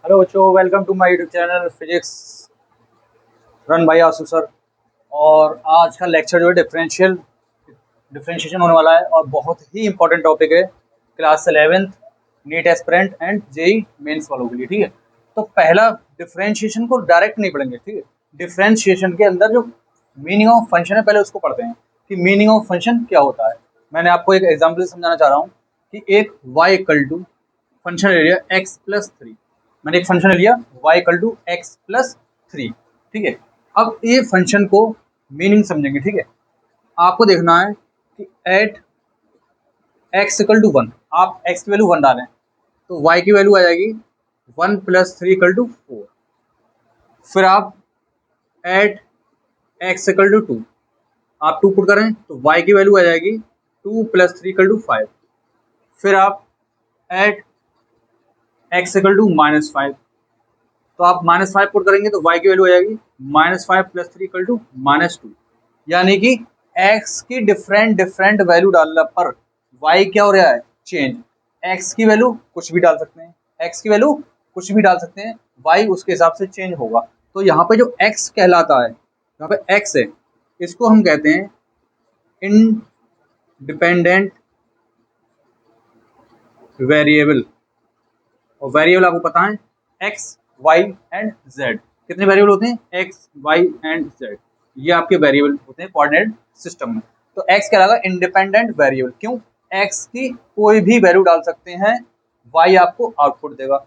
Hello बच्चों, welcome to my YouTube channel physics run by Aasu sir. और आज का लेक्चर जो है डिफरेंशिएशन होने वाला है और बहुत ही इंपॉर्टेंट टॉपिक है class 11th NEET aspirant and JEE mains वालों के लिए। ठीक है, तो पहला डिफरेंशिएशन को डायरेक्ट नहीं पढ़ेंगे। ठीक है, डिफरेंशिएशन के अंदर जो मीनिंग ऑफ फंक्शन है पहले उसको पढ़ते हैं कि मीनिंग ऑफ फंक्शन क्या होता है। मैंने आपको एक एग्जाम्पल समझाना चाह रहा हूँ कि एक y इक्वल टू फंक्शन ले लिया x+3। मैंने एक फंक्शन ले लिया y इक्वल टू x+3। ठीक है, अब ये फंक्शन को मीनिंग समझेंगे। ठीक है, आपको देखना है कि एट x इक्वल टू 1 आप x की वैल्यू 1 डालें तो y की वैल्यू आ जाएगी 1+3 इक्वल टू 4। फिर आप एट x इक्वल टू 2 आप 2 पुट करें तो y की वैल्यू आ जाएगी 2+3 इक्वल टू 5। फिर आप एट x इक्वल टू -5 तो आप -5 पुट करेंगे तो y की वैल्यू आ जाएगी -5+3 इक्वल टू -2। यानी कि x की डिफरेंट वैल्यू डालने पर y क्या हो रहा है, चेंज। x की वैल्यू कुछ भी डाल सकते हैं, x की वैल्यू कुछ भी डाल सकते हैं, y उसके हिसाब से चेंज होगा। तो यहाँ पे जो x कहलाता है, यहाँ पे x है, इसको हम कहते हैं इंडिपेंडेंट वेरिएबल। और वेरिएबल आपको पता है x, y एंड z। कितने वेरिएबल होते हैं, x, y एंड z। ये आपके वेरिएबल होते हैं कोऑर्डिनेट सिस्टम में। तो x कहलाएगा इंडिपेंडेंट वेरिएबल। क्यों, x की कोई भी वैल्यू डाल सकते हैं, y आपको आउटपुट देगा।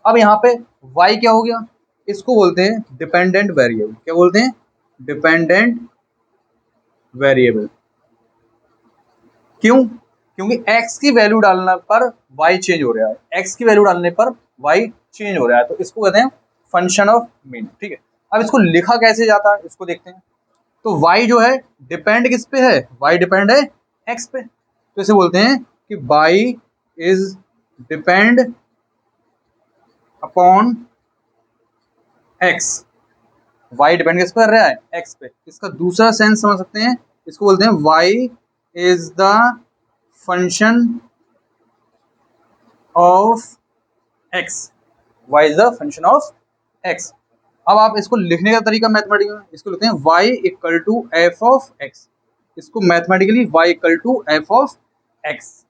अब यहाँ पे y क्या हो गया, इसको बोलते हैं डिपेंडेंट वेरिएबल। क्या बोलते हैं, डिपेंडेंट वेरिएबल। क्यों, क्योंकि x की वैल्यू डालने पर y चेंज हो रहा है, x की वैल्यू डालने पर y चेंज हो रहा है, तो इसको कहते हैं फंक्शन ऑफ मीन। ठीक है, अब इसको लिखा कैसे जाता है इसको देखते हैं। तो y जो है डिपेंड किस पे है, y डिपेंड है x पे, तो इसे बोलते हैं कि y is depend upon x। y depend किस पे कर रहा है, x पे। इसका दूसरा सेंस समझ सकते हैं, इसको बोलते हैं y is the function of x। y is the function of x। अब आप इसको लिखने का तरीका मैथमेटिकल में, इसको लिखते हैं y equal to F of x। इसको mathematically y equal to F of x।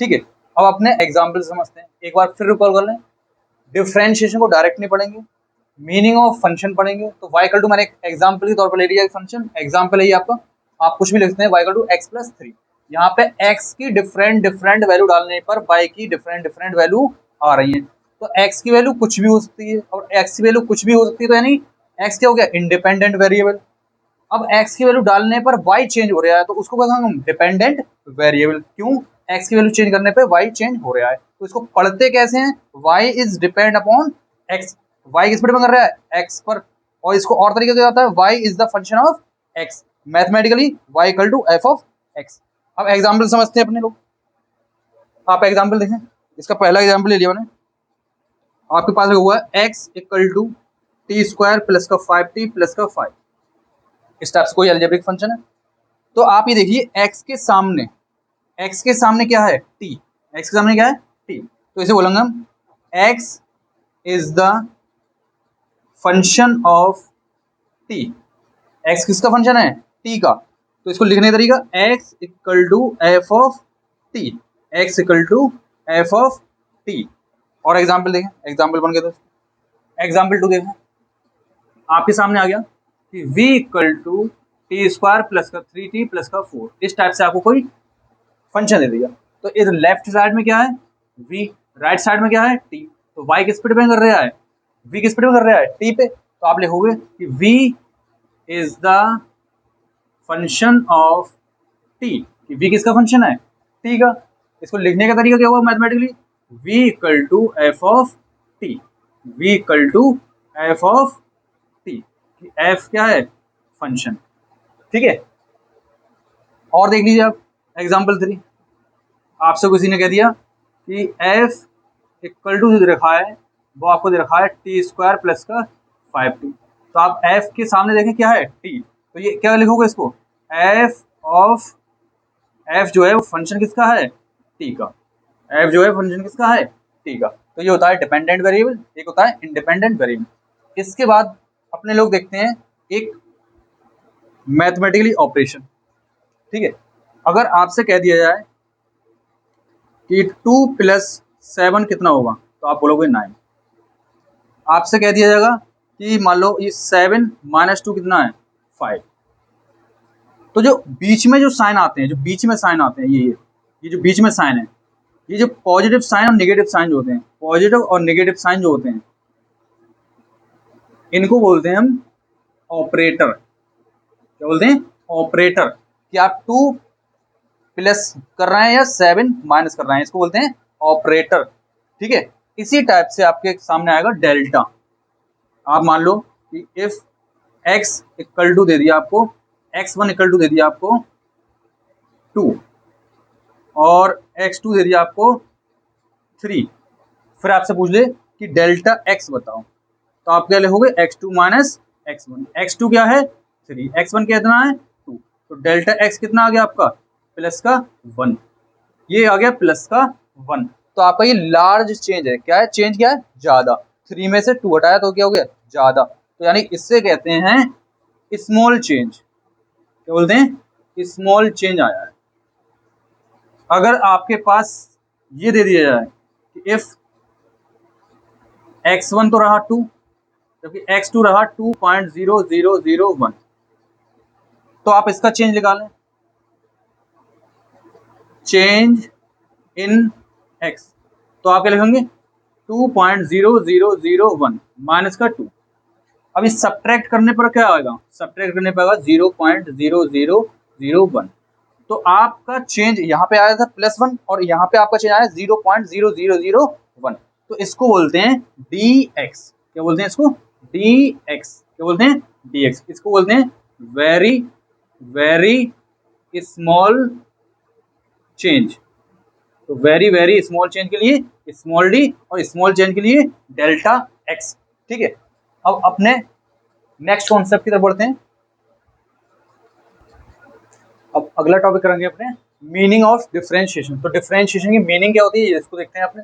ठीक है, अब अपने एग्जाम्पल समझते हैं, एक बार फिर रिकॉल कर लें। डिफरेंशिएशन को डायरेक्ट नहीं पढ़ेंगे, मीनिंग ऑफ फंक्शन पढ़ेंगे। तो y इक्वल टू मैंने एक एग्जाम्पल के तौर पर ले लिया फंक्शन, एग्जाम्पल है ये आपका, आप कुछ भी लिखते हैं y इक्वल टू x+3। यहाँ पे x की डिफरेंट वैल्यू डालने पर y की डिफरेंट वैल्यू आ रही है। तो x की वैल्यू कुछ भी हो सकती है और x की वैल्यू कुछ भी हो सकती है, तो यानी x क्या हो गया, इंडिपेंडेंट वेरिएबल। अब x की वैल्यू डालने पर y चेंज हो रहा है, तो उसको कहते हैं हम डिपेंडेंट वेरिएबल। क्यों, x की वैल्यू चेंज करने पे y चेंज हो रहा है। तो इसको पढ़ते कैसे हैं, y is depend upon x। y किस पर डिपेंड कर रहा है, x पर। और इसको और तरीके से आता है y is the function of x, mathematically y equal to f of x। अब एग्जाम्पल समझते हैं अपने लोग। आप एग्जाम्पल देखें, इसका पहला एग्जाम्पल ले लिया मैंने। आपके पास हुआ है x equal to t² plus का 5t प्लस का 5। इस टाइप से कोई अलजेब्रिक फंक्शन है। तो आप ये देखिए x के सामने क्या है, t। x के सामने क्या है, t। तो इसे बोलेंगे हम x is the function of t। x किसका फंक्शन है, t का। तो इसको लिखने का तरीका x equal to F of t, x equal to F of t। और एग्जाम्पल देखें, एग्जाम्पल बन गया। तो एग्जाम्पल 2 देखें, आपके सामने आ गया कि v equal to t² plus का 3t प्लस का 4। इस टाइप से आपको कोई फंक्शन दे दिया। तो इस लेफ्ट साइड में क्या है, v, राइट साइड में क्या है, t। तो y किस पे डिपेंड कर रहा है, v किस पे डिपेंड कर रहा है, t पे। तो आप लिखोगे कि v is the function of t, कि v किसका फंक्शन है, t का। इसको लिखने का तरीका क्या हुआ mathematically, v equal to F of t, v equal to F of t, कि f क्या है, फंक्शन। ठीक है, और देख लीजिए आप एग्जाम्पल 3। आपसे किसी ने कह दिया कि f इक्वल टू जो रखा है वो आपको दे रखा है t² प्लस का 5t। तो आप f के सामने देखें क्या है, t। तो ये क्या लिखोगे इसको, f ऑफ, f जो है वो फंक्शन किसका है, t का। f जो है फंक्शन किसका है, टी का। तो ये होता है डिपेंडेंट वेरिएबल, एक होता है इंडिपेंडेंट वेरिएबल। इसके बाद अपने लोग देखते हैं एक मैथमेटिकली ऑपरेशन। ठीक है, अगर आपसे कह दिया जाए कि 2 + 7 कितना होगा, तो आप बोलोगे 9। आपसे कह दिया जाएगा कि मान लो ये 7 - 2 कितना है, 5। तो जो बीच में जो साइन आते हैं, जो बीच में साइन आते हैं, ये जो बीच में साइन है, ये जो पॉजिटिव साइन और नेगेटिव साइन जो होते हैं, पॉजिटिव और नेगेटिव साइन जो होते हैं, इनको बोलते हैं हम ऑपरेटर। क्या बोलते हैं, ऑपरेटर। कि आप 2 प्लस कर रहे हैं या 7 माइनस कर रहे हैं, इसको बोलते हैं ऑपरेटर। ठीक है, इसी टाइप से आपके सामने आएगा डेल्टा। आप मान लो कि इफ x इक्वल टू दे दिया आपको, x1 इक्वल टू दे दिया आपको 2 और x2 दे दिया आपको 3, फिर आपसे पूछ ले कि डेल्टा x बताओ, तो आप क्या लिखोगे, x2 माइनस x1। x2 क्या है, 3, x1 कितना है, 2। तो डेल्टा x कितना आ गया आपका, प्लस का 1। ये आ गया प्लस का 1। तो आपका ये लार्ज चेंज है। क्या है, चेंज क्या है, ज्यादा। 3 में से 2 हटाया तो क्या हो गया, ज्यादा। तो यानी इससे कहते हैं स्मॉल चेंज। क्या बोलते हैं, स्मॉल चेंज आया है। अगर आपके पास ये दे दिया जाए कि इफ x1 तो रहा 2, जबकि x2 रहा 2.0001, तो आप इसका चेंज निकालें, चेंज इन x। तो आप क्या लिखेंगे, 2.0001 माइनस का 2। अब इस सब्ट्रैक्ट करने पर क्या आएगा, सब्ट्रैक्ट करने पर आएगा 0.0001। तो आपका चेंज यहाँ पे आया था +1 और यहाँ पे आपका चेंज आया 0.0001। तो इसको बोलते हैं dx। क्या बोलते हैं इसको, dx। क्या बोलते हैं, dx। इसको बोलते हैं वेरी वेरी स्मॉल चेंज। तो वेरी वेरी स्मॉल चेंज के लिए स्मॉल डी और स्मॉल चेंज के लिए डेल्टा x। ठीक है, अब अपने नेक्स्ट कॉन्सेप्ट की तरफ बढ़ते हैं। अब अगला टॉपिक करेंगे अपने मीनिंग ऑफ डिफरेंशिएशन। तो डिफरेंशिएशन की मीनिंग क्या होती है, इसको देखते हैं। अपने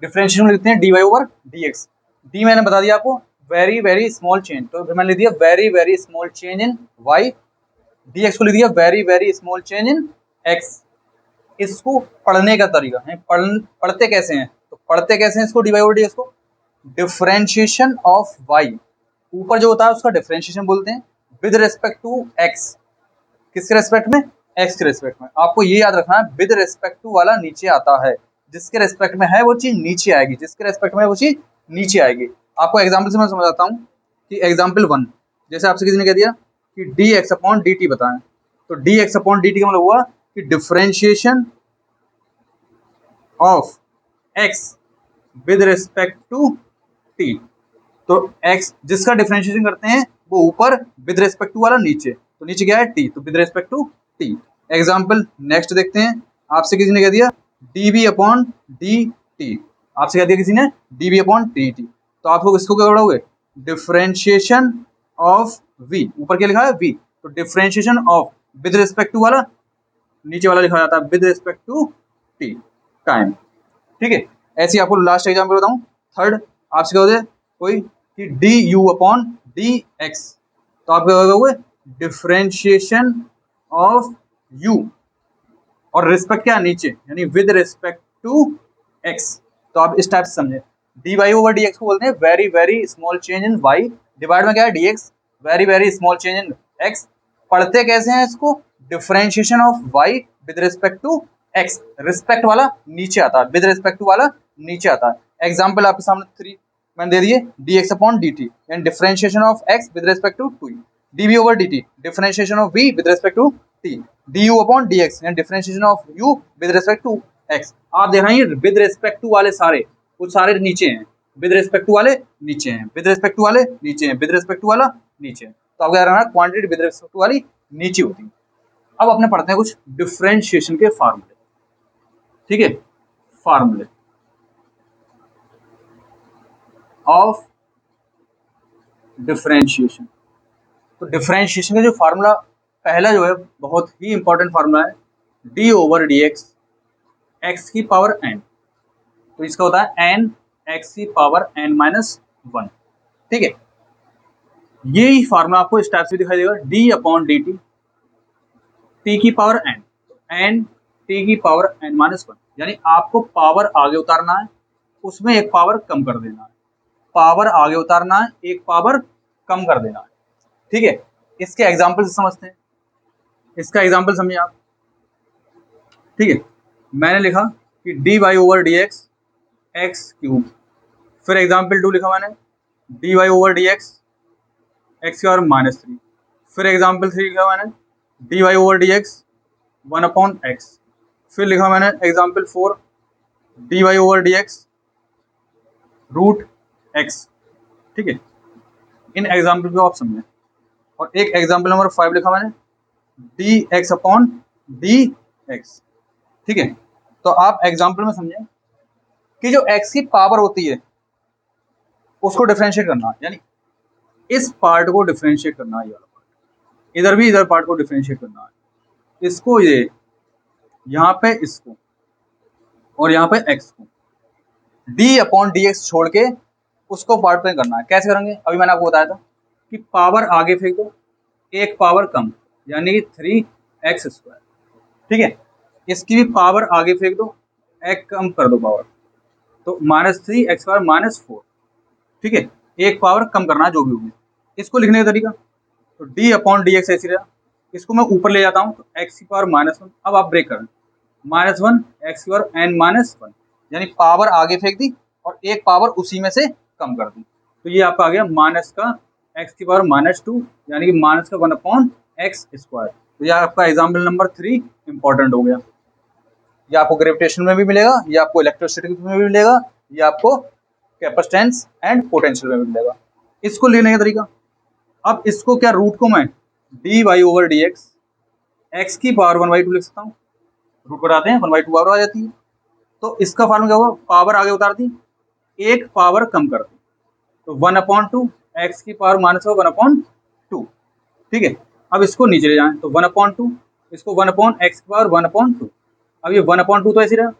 डिफरेंशिएशन लिखते हैं dy/dx। डी मैंने बता दिया आपको, वेरी वेरी स्मॉल चेंज। तो मैंने लिख दिया very very small change in y। dx को लिख दिया very very small change in x। इसको पढ़ने का तरीका है, पढ़ते कैसे हैं, तो पढ़ते कैसे हैं इसको dy/dx को, डिफरेंशिएशन ऑफ y, ऊपर जो होता है उसका डिफरेंशिएशन बोलते हैं, विद रेस्पेक्ट टू x। किसके रेस्पेक्ट में, x के रेस्पेक्ट में। आपको ये याद रखना है, विद रेस्पेक्ट टू वाला नीचे आता है, जिसके रेस्पेक्ट में है वो चीज नीचे आएगी, जिसके रेस्पेक्ट में है वो चीज नीचे आएगी। आपको एग्जाम्पल से मैं समझाता हूँ कि एग्जाम्पल 1, जैसे आपसे किसी ने कह दिया कि dx/dt बताएं, तो dx/dt का मतलब हुआ कि differentiation of x with respect to t। तो x जिसका डिफरेंशिएशन करते हैं वो ऊपर, विद रेस्पेक्ट टू वाला नीचे। तो नीचे क्या है, t, तो with respect to t। Example next देखते हैं। आपसे किसी ने कह दिया dv/dt, आपसे कह दिया किसी ने dv/dt, तो आप लोग इसको क्या पढ़ोगे, डिफरेंशिएशन ऑफ v। ऊपर क्या लिखा है, v, तो differentiation of with respect to वाला नीचे वाला लिखा जाता है with respect to t time. ठीक है, ऐसे ही आपको लास्ट एग्जाम्पल बताऊं, थर्ड। आपसे कहोगे कोई कि du/dx, तो आप क्या कहोगे, डिफरेंशिएशन ऑफ u और रिस्पेक्ट क्या नीचे, यानी विद रिस्पेक्ट टू x। तो आप इस टाइप से समझे, dy/dx को बोलते हैं very very small change in y, divide में क्या है dx, very very small change in x। पढ़ते कैसे हैं इसको, differentiation of y with respect to x, respect वाला नीचे आता है, विद रिस्पेक्ट टू वाला नीचे आता है। एग्जाम्पल आपके सामने 3 मैंने दे दिए, dx/dt and differentiation of x with respect to 2, dv/dt differentiation of v with respect to t, du/dx and differentiation of u with respect to x। आप देख रहे हैं विद रिस्पेक्ट टू वाले सारे, कुछ सारे नीचे हैं, विद रिस्पेक्ट टू वाले नीचे हैं, विद रिस्पेक्ट टू वाले नीचे हैं, विद रिस्पेक्ट टू वाला नीचे है। तो आपको याद रखना क्वांटिटी विद रिस्पेक्ट टू वाली नीचे होती है। अब अपने पढ़ते हैं कुछ डिफरेंशिएशन के फार्मूले। ठीक है, फार्मूले ऑफ डिफरेंशिएशन। तो डिफरेंशिएशन का जो फार्मूला पहला जो है बहुत ही इंपॉर्टेंट फार्मूला है, d/dx x की पावर n। तो इसका होता है एन एक्स की पावर एन माइनस 1। ठीक है, यही फार्मूला आपको इस टाइप से दिखाई देगा, D upon D T T की पावर एन, एन टी की पावर एन माइनस 1, यानी आपको पावर आगे उतारना है, उसमें एक पावर कम कर देना है, पावर आगे उतारना है, एक पावर कम कर देना है। ठीक है, इसके एग्जाम्पल से समझते हैं। इसका एग्जाम्पल समझिए आप। ठीक है, मैंने लिखा कि d Y over D x x cube, फिर एग्जाम्पल 2 लिखा मैंने d Y over D x x की पावर माइनस 3, फिर एग्जाम्पल 3 लिखा मैंने d Y over D x 1 upon x, फिर लिखा मैंने example 4 d Y over D x root x. ठीक है, इन एग्जाम्पल को आप समझें। और एक एग्जाम्पल नंबर 5 लिखा मैंने D x upon d x. ठीक है, तो आप एग्जाम्पल में समझें कि जो एक्स की पावर होती है उसको डिफरेंशिएट करना है, यानी इस पार्ट को डिफरेंशिएट करना है, इधर भी इधर पार्ट को डिफरेंशिएट करना है, इसको ये यहाँ पे इसको और यहाँ पे एक्स को डी अपॉन डी एक्स छोड़ के उसको पार्ट पे करना है। कैसे करेंगे, अभी मैंने आपको बताया था कि पावर आगे फेंक दो, एक पावर कम, यानी कि 3x²। ठीक है, इसकी भी पावर आगे फेंक दो, एक कम कर दो पावर, तो -3x² -4। ठीक है, एक पावर कम करना है जो भी होगी। इसको लिखने का तरीका, तो डी अपॉन डी एक्स ऐसी रहा, इसको मैं ऊपर ले जाता हूँ तो एक्स की पावर -1, अब आप ब्रेक करें -1 एक्स की पावर n -1, यानी पावर आगे फेंक दी और एक पावर उसी में से कम कर दी, तो ये आपका आ गया माइनस का एक्स की पावर -2, यानी कि माइनस का 1 अपॉन x²। तो यह आपका एग्जाम्पल नंबर 3 इंपॉर्टेंट हो गया। ये आपको ग्रेविटेशन में भी मिलेगा, ये आपको इलेक्ट्रोस्टैटिक में भी मिलेगा, ये आपको कैपेसिटेंस एंड पोटेंशियल में भी मिलेगा। इसको लेने का तरीका, अब इसको क्या रूट को मैं d Y over D x x की पावर 1/2 लिख सकता हूँ, रूट कराते हैं 1/2 पावर आ जाती है। तो इसका फॉर्मूला क्या हुआ, पावर आगे उतार दी, एक पावर कम कर दी, तो 1/2 एक्स की पावर -1/2। ठीक है, अब इसको नीचे ले जाएं तो 1/2, इसको 1/x की पावर 1/2। अब ये 1/2 तो ऐसे रहा,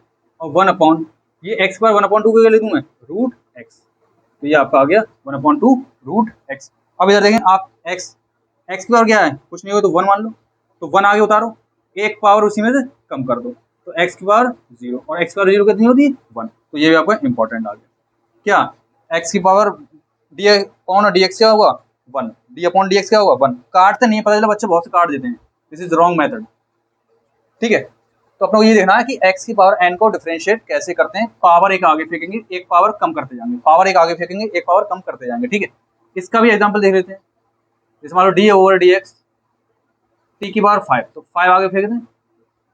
और 1 अपॉन ये x पावर 1/2 को ले दूं मैं रूट x, तो ये आपका आ गया 1/2 रूट x। अब इधर देखें आप x की पावर क्या है, कुछ नहीं हो तो 1 मान लो, तो 1 आगे उतारो, एक पावर उसी में से कम कर दो, तो x की पावर 0, और x की पावर 0 कितनी होती है 1, तो ये भी आपका इंपॉर्टेंट आ गया। क्या x की power D upon d x क्या होगा 1, डी अपॉन डी एक्स क्या होगा 1, काटते नहीं पता चला, बच्चे बहुत से काट देते हैं, दिस इज रॉन्ग मेथड। ठीक है, तो अपने को ये देखना है कि x की पावर n को डिफरेंशिएट कैसे करते हैं, पावर एक आगे फेंकेंगे, एक पावर कम करते जाएंगे, पावर एक आगे फेंकेंगे, एक पावर कम करते जाएंगे। ठीक है, इसका भी एग्जांपल देख लेते हैं। जैसे मान लो D over D X T की पावर 5, तो 5 आगे फेंक दें,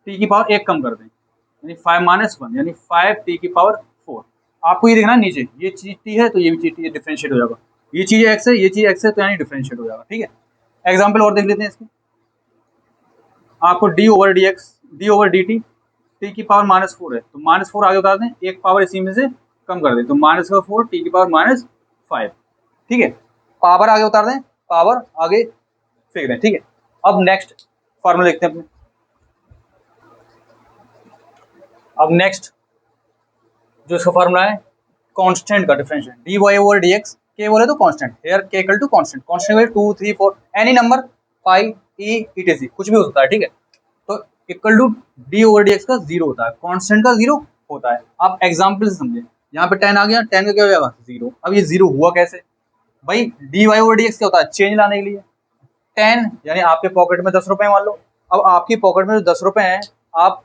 टी की पावर एक कम कर दें, यानी 5 -1, यानी 5 टी की पावर 4। आपको ये देखना है नीचे ये चीज टी है तो ये भी चीज टी है, डिफरेंशिएट हो जाएगा, ये चीज एक्स है, ये चीज एक्स है, तो यानी डिफरेंशिएट हो जाएगा। ठीक है, एग्जाम्पल और देख लेते हैं इसके। आपको D over D x D over D T T की पावर -4 है, तो -4 आगे उतार दें, एक पावर इसी में से कम कर दें, तो -4 टी की पावर -5। ठीक है, पावर आगे उतार दें, पावर आगे फेंक दें। ठीक है, अब नेक्स्ट फॉर्मूला देखते हैं अपने। अब नेक्स्ट जो इसका फॉर्मूला है कांस्टेंट का differentiate, d Y over D x, k बोले तो constant, here k equal to constant, constant 2 3 4 any number, pi e etc कुछ भी हो सकता है। ठीक है, तो equal to d over D x का 0 होता है, कांस्टेंट का 0 होता है। आप एग्जांपल से समझे, यहाँ पे 10 आ गया, 10 का क्या हो जाएगा 0। अब ये 0 हुआ कैसे भाई, d Y over D x क्या होता है, चेंज लाने के लिए। 10 यानी आपके पॉकेट में 10 रुपए मान लो, अब आपकी पॉकेट में जो 10 रुपए हैं, आप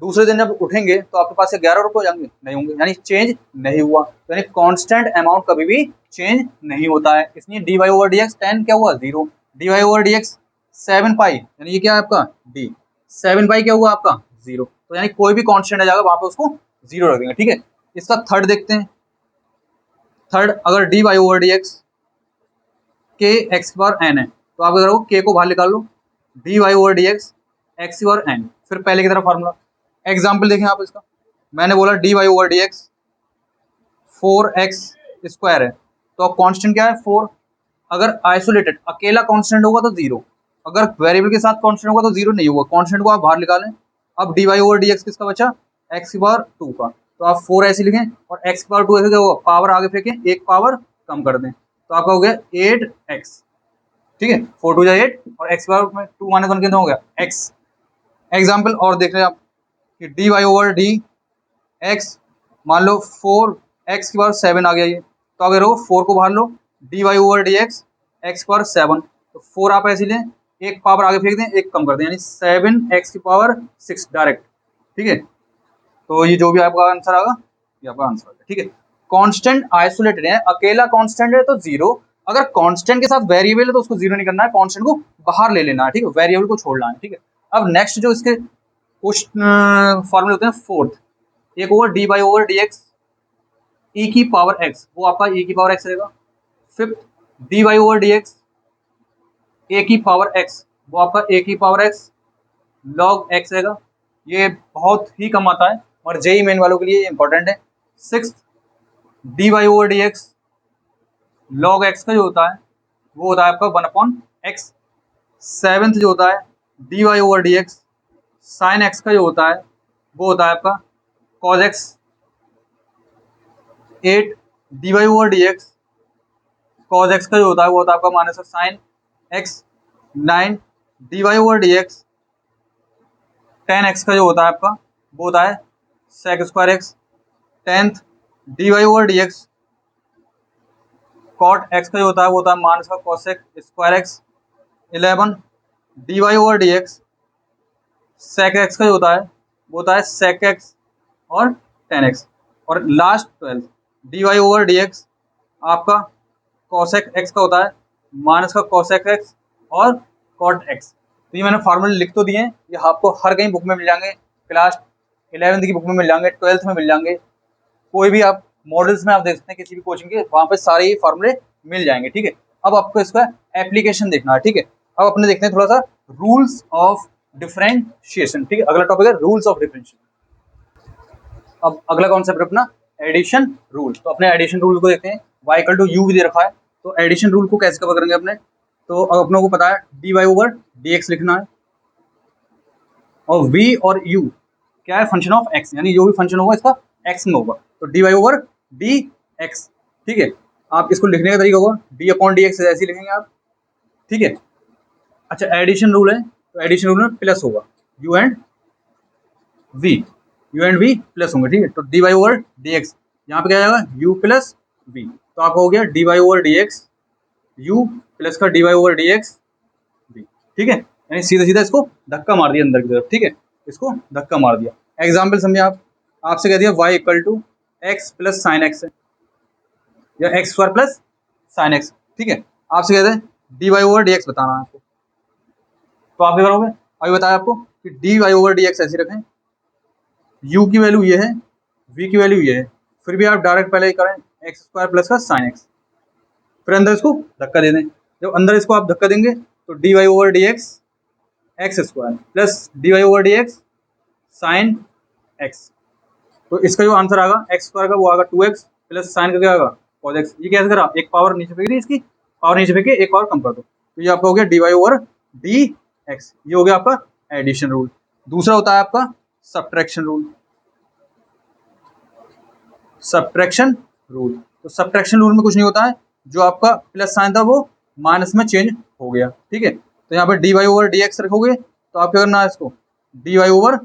दूसरे दिन जब उठेंगे तो आपके पास से 11 रुपए हो जाएंगे, नहीं होंगे, यानी चेंज नहीं हुआ, यानी कांस्टेंट अमाउंट कभी भी चेंज नहीं होता है। इसलिए d Y over D x 10 क्या हुआ 0, d Y over D x 7 pi, यानी ये क्या है आपका डी 7 पाई क्या हुआ आपका 0, तो यानी कोई भी कांस्टेंट आ जाएगा वहां पे उसको 0 रख देंगे। ठीक है, इसका थर्ड देखते हैं। थर्ड, अगर D Y over D x K X की पावर n है, तो आप अगर के को बाहर निकाल लो, D Y over D x x की पावर n, फिर पहले की तरह फॉर्मूला। एग्जाम्पल देखें आप इसका, मैंने बोला d Y over D x 4x² है, तो अब कांस्टेंट क्या है 4, अगर आइसोलेटेड अकेला कांस्टेंट होगा तो 0, अगर वेरिएबल के साथ कांस्टेंट होगा तो 0 नहीं होगा, कांस्टेंट को आप बाहर निकालें। अब d Y over D x किसका बचा, एक्स की पावर 2 का, तो आप 4 ऐसे लिखें और x पावर 2 ऐसे क्या होगा, पावर आगे फेंकें, एक पावर कम कर दें, तो आपका हो गया 8x। ठीक है, 4 2 8 और x पावर में 2 माइनस 1 कितना हो गया x। एग्जाम्पल और देख रहे हैं आप कि dy ओवर डी एक्स, मान लो 4x की पावर 7 आ गया ये, तो अगर वो 4 को बाहर लो, dy over D x x power 7, तो 4 आप ऐसे लें, एक पावर आगे फेंक दें, एक कम कर दें, यानी 7x की पावर 6 डायरेक्ट। ठीक है, तो ये जो भी आपका आंसर आएगा ये आपका आंसर आएगा। ठीक है, कांस्टेंट आइसोलेटेड है, अकेला कांस्टेंट है तो 0, अगर कांस्टेंट के साथ वेरिएबल है तो उसको 0 नहीं करना है, कांस्टेंट को बाहर ले लेना है। ठीक है, वेरिएबल को छोड़ना है। ठीक है, अब नेक्स्ट जो इसके फॉर्मूले होते हैं, फोर्थ, एक over D Y over D X E की पावर एक्स, वो आपका ई की पावर एक्स रहेगा। Fifth, D Y over D X A की पावर एक्स, वो आपका ए की पावर एक्स लॉग एक्स रहेगा। ये बहुत ही कम आता है और जेई मेन वालों के लिए इंपॉर्टेंट है। Six, d Y over D x log x का जो होता है वो होता है आपका 1/x। सेवेंथ जो होता है D Y over D x sine x का जो होता है वो होता है आपका cos x. 8, d Y over D x cos x का जो होता है वो होता है आपका minus sine x. 9, d Y over D x tan x का जो होता है आपका वो होता है sec square x. 10th, d Y over D x cot x का जो होता है वो होता है माइनस का cosec square x. 11, d Y over D x sec x का जो होता है वो होता है सेक एक्स और 10x। और last 12, d Y over D x आपका कॉसेक एक्स का होता है माइनस का कॉसेक एक्स और कॉट एक्स। तो ये मैंने फार्मूले लिख तो दिए हैं, ये आपको हर कहीं बुक में मिल जाएंगे, क्लास 11th की बुक में मिल जाएंगे, 12th में मिल जाएंगे, कोई भी आप मॉडल्स में आप देख सकते हैं किसी भी कोचिंग के, वहाँ पे सारे ही फार्मूले मिल जाएंगे। ठीक है, अब आपको इसका एप्लीकेशन देखना है। ठीक है, अब अपने देखते हैं थोड़ा सा रूल्स ऑफ डिफरेंशिएशन। ठीक है, अगला टॉपिक है रूल्स ऑफ डिफरेंशिएशन। अब अगला कॉन्सेप्ट है अपना एडिशन रूल। तो अपने एडिशन रूल को देखते हैं, y इक्वल टू यू भी दे रखा है, तो एडिशन रूल को कैसे कवर करेंगे अपने। तो अब अपनों को पता है D Y over D x लिखना है, और v और u क्या है, फंक्शन ऑफ x, यानी जो भी फंक्शन होगा इसका x में होगा, तो D Y over D x. ठीक है, आप इसको लिखने का तरीका होगा डी अपॉन डी एक्स ऐसे लिखेंगे आप। ठीक है, अच्छा एडिशन रूल है, तो एडिशन रूल में प्लस होगा u एंड v प्लस होंगे। ठीक है, तो D Y over D x यहाँ पे क्या जाएगा u प्लस v, तो आपका हो गया D Y over D X u plus का D Y over D X v। ठीक है, यानी सीधा सीधा इसको धक्का मार दिया अंदर की तरफ। ठीक है, इसको धक्का मार दिया। एग्जाम्पल समझे आप, आपसे कह दिया y equal to x plus sine x है, या x square plus sine x. ठीक है, आपसे कहते हैं d Y over D x बताना है आपको, तो आप क्या करोगे, अभी बताया आपको कि d Y over D x ऐसे रखें, u की वैल्यू ये है, v की वैल्यू ये है, फिर भी आप डायरेक्ट पहले ही करें एक्स स्क्वायर प्लस का साइन एक्स, फिर अंदर इसको धक्का दे दें। जब अंदर इसको आप धक्का देंगे तो D Y over D x x square plus d Y over D x sine x, तो इसका जो आंसर आएगा एक्स स्क्वायर का वो आएगा 2x प्लस साइन का क्या आएगा cos x। ये कैसे करा, एक पावर नीचे फेंक दी, इसकी पावर नीचे फेंक के एक पावर कम कर दो, तो ये आपका हो गया D Y over D x. ये हो गया आपका एडिशन रूल। दूसरा होता है आपका सब्ट्रैक्शन रूल। सब्ट्रैक्शन रूल, तो सब्ट्रैक्शन रूल में कुछ नहीं होता है, जो आपका प्लस साइन था वो माइनस में चेंज हो गया। ठीक है, तो यहाँ पर D Y over D X रखोगे तो आप क्या करना है, इसको D Y over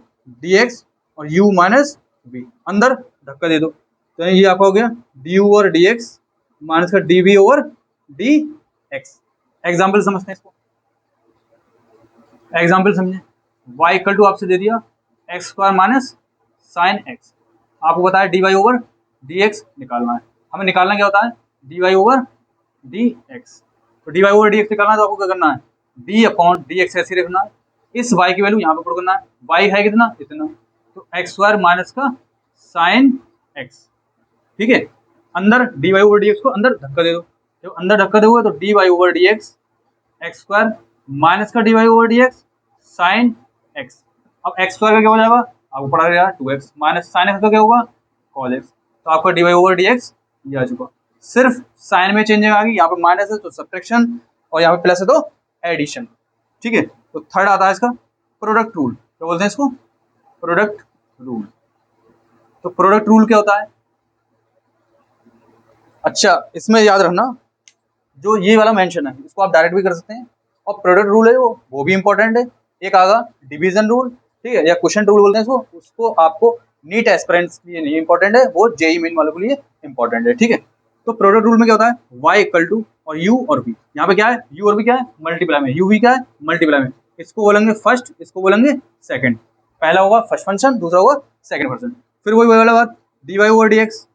D x और u माइनस वी अंदर धक्का दे दो, तो ये आपका हो गया D over D X minus का D V over D X. Example समझते हैं इसको, एग्जाम्पल समझे, y इक्वल टू आपसे दे दिया X square minus sine X, आपको बताया D Y over D x निकालना है, हमें निकालना क्या होता है D Y over D X. तो D Y over D x निकालना है तो आपको क्या करना है डी अपॉन डी एक्स ऐसे रखना है, इस y की वैल्यू यहाँ पे पुट करना है, y है कितना इतना, तो एक्स स्क्वायर माइनस का साइन एक्स। ठीक है, अंदर d Y over D x को अंदर धक्का दे दो, जब अंदर धक्का दोगे तो D Y over D x x square minus का D Y over D x sine X. अब एक्स स्क्वायर का क्या हो जाएगा, आपको पढ़ा गया 2x माइनस साइन एक्स का क्या होगा cos x, तो आपका d Y over D x ये आ चुका। सिर्फ साइन में चेंज आ गई, यहाँ पे माइनस है तो सब्ट्रैक्शन और यहाँ पे प्लस है तो एडिशन। ठीक है, तो थर्ड आता है इसका प्रोडक्ट रूल, क्या बोलते हैं इसको प्रोडक्ट रूल। तो प्रोडक्ट रूल क्या होता है? अच्छा, इसमें याद रखना जो ये वाला मेंशन है इसको आप डायरेक्ट भी कर सकते हैं, और प्रोडक्ट रूल है वो भी इंपॉर्टेंट है। एक आगा डिवीजन रूल, ठीक है, या क्वेश्चन रूल बोलते हैं इसको, उसको आपको नीट एस्पिरेंट्स के लिए नहीं इंपॉर्टेंट है, वो जेई मेन वालों के लिए इंपॉर्टेंट है, ठीक है। तो प्रोडक्ट रूल में क्या होता है? y इक्वल टू और u और v, यहाँ पे क्या है? u और v क्या है? मल्टीप्लाई में, u v क्या है? मल्टीप्लाई में। इसको बोलेंगे फर्स्ट, इसको बोलेंगे सेकंड। पहला होगा फर्स्ट फंक्शन, दूसरा होगा सेकंड फंक्शन। फिर वही वाला बात, dy ओवर dx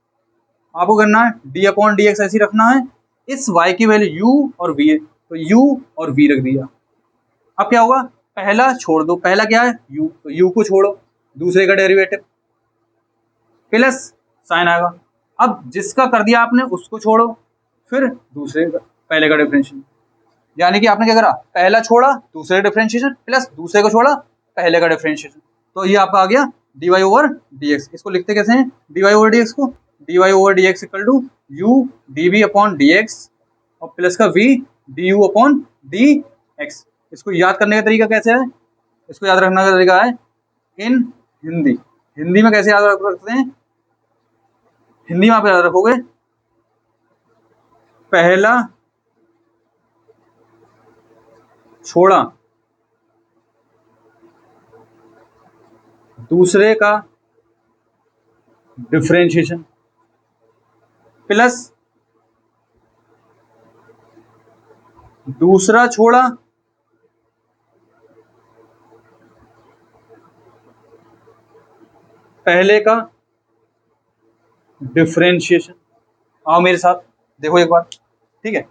आपको करना है, d अपॉन dx ऐसे ही रखना है। इस y की वैल्यू u और v है, तो u और v रख दिया। अब क्या होगा? पहला छोड़ दो, पहला क्या है? u, तो u को छोड़ो, दूसरे का डेरिवेटिव प्लस साइन आएगा। अब जिसका कर दिया आपने उसको छोड़ो, फिर दूसरे का, पहले का डिफरेंशिएशन, यानी कि आपने क्या करा? पहला छोड़ा दूसरे डिफरेंशिएशन प्लस दूसरे को छोड़ा पहले का डिफरेंशिएशन, तो ये आपका आ गया dy ओवर dx। इसको लिखते कैसे हैं dy ओवर dx को? dy over dx equal to u dv upon dx और प्लस का v du अपॉन dx। इसको याद करने का तरीका कैसे है? इसको याद रखने का तरीका है इन हिंदी। हिंदी में कैसे याद रख सकते हैं? हिंदी में आप याद रखोगे, पहला छोड़ा दूसरे का डिफरेंशिएशन प्लस दूसरा छोड़ा पहले का डिफरेंशिएशन। आओ मेरे साथ देखो एक बार, ठीक है।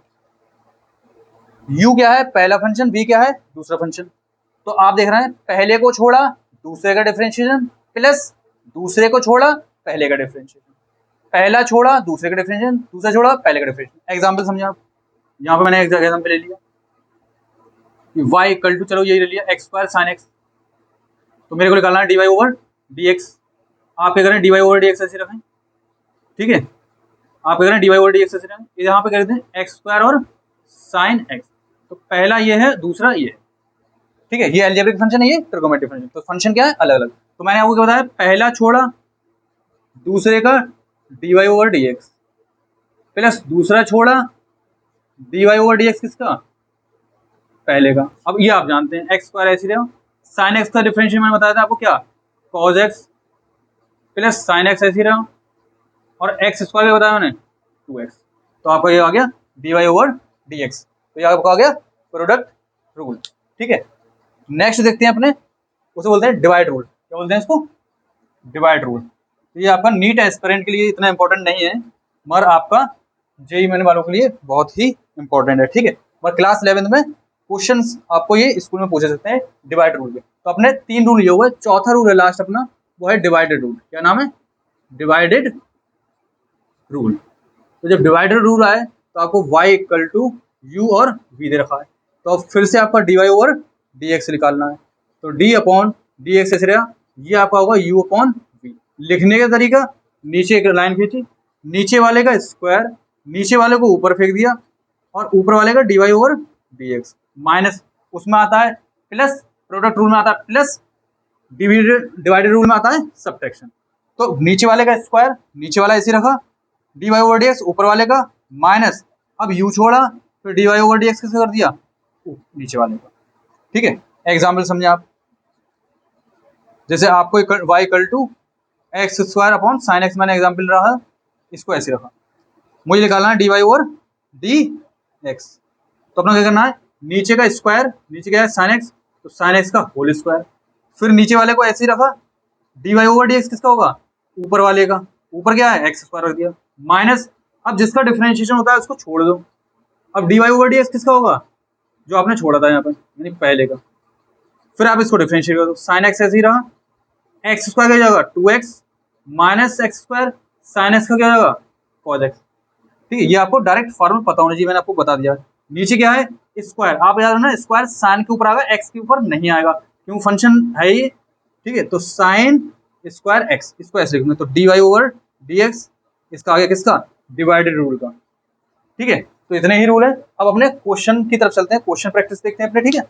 u क्या है? पहला फंक्शन, v क्या है? दूसरा फंक्शन। तो आप देख रहे हैं पहले को छोड़ा दूसरे का डिफरेंशिएशन प्लस दूसरे को छोड़ा पहले का डिफरेंशिएशन, पहला छोड़ा दूसरे का डिफरेंशिएशन, दूसरा छोड़ा पहले का डिफरेंशिएशन। एग्जांपल समझे आप? यहाँ पे मैंने एक एग्जांपल ले लिया कि y इक्वल टू, चलो यही ले लिया, x स्क्वायर साइन x, तो मेरे को निकालना है dy ओवर dx। आप क्या करें? dy ओवर dx ऐसे रखें, ठीक है। आप क्या करें? dy ओवर dx ऐसे रखें, यहाँ पे कर दें x स्क्वायर और साइन x। तो पहला ये है, दूसरा ये है, ठीक है। ये अलजेब्रिक फंक्शन है, ये ट्रिगोनोमेट्रिक फंक्शन। तो फंक्शन क्या है? अलग अलग। तो मैंने आपको क्या बताया? पहला छोड़ा दूसरे का dy ओवर dx प्लस दूसरा छोड़ा dy ओवर dx किसका? पहले का। अब ये आप जानते हैं एक्स स्क्वायर ऐसे रहा, साइन एक्स का डिफरेंशियल मैंने बताया था आपको क्या? Cos x plus sine x ऐसे रहा, और एक्स स्क्वायर क्या बताया मैंने? 2x। तो आपका ये आ गया dy ओवर dx। तो ये आपका आ गया प्रोडक्ट रूल, ठीक है। नेक्स्ट देखते हैं अपने, उसे बोलते हैं डिवाइड रूल। क्या बोलते हैं इसको? Divide rule. तो ये आपका नीट एस्पिरेंट के लिए इतना इंपॉर्टेंट नहीं है, मगर आपका जेई मेन वालों के लिए बहुत ही इंपॉर्टेंट है, ठीक है। मगर क्लास 11 में क्वेश्चंस आपको ये स्कूल में पूछे सकते हैं डिवाइड रूल के। तो अपने 3 रूल ये हुए, चौथा रूल है लास्ट अपना, वो है डिवाइडेड रूल। क्या नाम है? Divided rule. तो जब डिवाइडेड रूल आए तो आपको y इक्वल टू u और v दे रखा है, तो अब फिर से आपका dy ओवर dx निकालना है। तो d अपॉन dx ऐसे रहा, ये आपका होगा u अपॉन v। लिखने का तरीका, नीचे एक लाइन खींची, नीचे वाले का स्क्वायर, नीचे वाले को ऊपर फेंक दिया, और ऊपर वाले का dy ओवर dx माइनस, उसमें आता है प्लस, प्रोडक्ट रूल में आता है प्लस, डिवाइडेड रूल में आता है सब्ट्रैक्शन। तो नीचे वाले का स्क्वायर, नीचे वाला ऐसे रखा, dy ओवर dx ऊपर वाले का माइनस, अब u छोड़ा तो dy ओवर dx किसका कर दिया? नीचे वाले का, ठीक है। एग्जाम्पल समझे आप? जैसे आपको y equal to x square upon sine x, मैंने एग्जाम्पल रहा, इसको ऐसे रखा, मुझे निकालना है dy ओवर dx। तो अपना क्या करना है? नीचे का स्क्वायर, नीचे क्या है? साइन एक्स, तो साइन एक्स का होल स्क्वायर, फिर नीचे वाले को ऐसे ही रखा, dy ओवर dx किसका होगा? ऊपर वाले का, ऊपर क्या है? एक्स स्क्वायर रख दिया, माइनस, अब जिसका डिफरेंशिएशन होता है उसको छोड़ दो। अब dy ओवर dx किसका होगा? जो आपने छोड़ा था यहाँ पे, यानी पहले का। फिर आप इसको डिफरेंशिएट कर दो, साइन एक्स ऐसे ही रहा, एक्स स्क्वायर क्या जाएगा? 2x minus x square, sign x का क्या जाएगा? कॉस एक्स, ठीक है। ये आपको डायरेक्ट फॉर्मूला पता होना चाहिए, मैंने आपको बता दिया। नीचे क्या है? स्क्वायर, आप याद रखना स्क्वायर साइन के ऊपर आएगा, एक्स के ऊपर नहीं आएगा, क्यों? फंक्शन है ये, ठीक है। तो साइन स्क्वायर एक्स, इसको ऐसे लिखूंगा, तो dy ओवर dx, इसका आगे किसका? डिवाइडेड रूल का, ठीक है। तो इतने ही रूल है। अब अपने क्वेश्चन की तरफ चलते हैं, क्वेश्चन प्रैक्टिस देखते हैं अपने, ठीक है।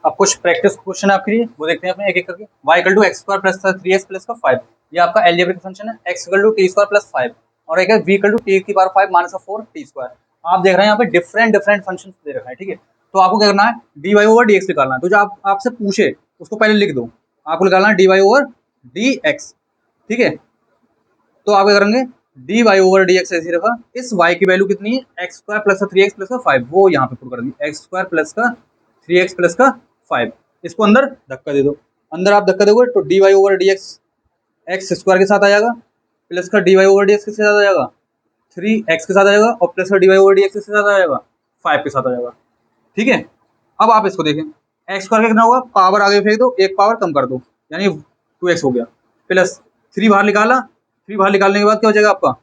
अब कुछ प्रैक्टिस क्वेश्चन आपके लिए वो देखते हैं अपने एक एक करके। y equal to x square plus 3x plus का 5, ये आपका एलजेब्रिक फंक्शन है। x equal to t square plus 5 और एक है v इक्वल टू टी की पावर 5 माइनस 4 टी स्क्वायर। आप देख रहे हैं यहाँ पे डिफरेंट डिफरेंट फंक्शन दे रखा है, ठीक है। तो आपको क्या करना है, D Y over D x निकालना है। तो जो आपसे पूछे उसको पहले लिख दो, आपको निकालना है D Y over D x, ठीक है। तो आप क्या करेंगे, d Y over D x ऐसे रखा, इस y की वैल्यू कितनी है एक्स स्क्वायर प्लस का 3x प्लस का 5, वो यहाँ पे पुट कर दी, एक्स स्क्वायर प्लस का 3x प्लस का 5। इसको अंदर धक्का दे दो, अंदर आप धक्का दोगे तो D Y over D x x square के साथ आ जाएगा, प्लस का D Y over D x के साथ आ जाएगा 3x के साथ आ जाएगा, और प्लस का D Y over D x के साथ आ जाएगा 5 के साथ आ जाएगा, ठीक है। अब आप इसको देखें, एक्स स्क्वायर का कितना होगा, पावर आगे फेंक दो, एक पावर कम कर दो, यानी 2x हो गया, प्लस 3 बाहर निकाला, 3 बाहर निकालने के बाद क्या हो जाएगा आपका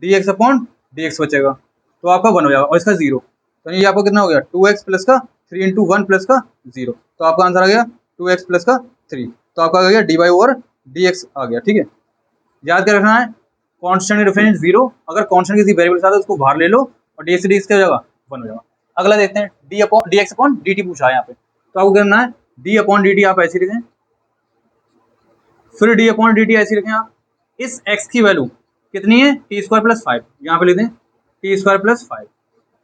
D x upon d x बचेगा, तो आपका 1 हो जाएगा, और इसका 0, तो ये आपको कितना हो गया 2x प्लस का 3 इंटू 1 प्लस का 0, तो आपका आंसर आ गया 2x प्लस का 3, तो आपका आ गया D Y over D X आ गया, ठीक है। याद क्या रखना है, कांस्टेंट का डिफरेंस 0, अगर कांस्टेंट किसी वेरिएबल के साथ है उसको बाहर ले लो और डी एक्स डी एक्स क्या हो जाएगा 1 हो जाएगा। अगला देखते हैं, D x upon D T पूछा है यहाँ पे, तो आपको करना है डी अपॉन डी टी आप ऐसे लिखें, फिर डी अपॉन डी टी ऐसे लिखें आप, इस x की वैल्यू कितनी है टी स्क्वायर प्लस 5, यहाँ पे लिख दें टी स्क्वायर प्लस 5,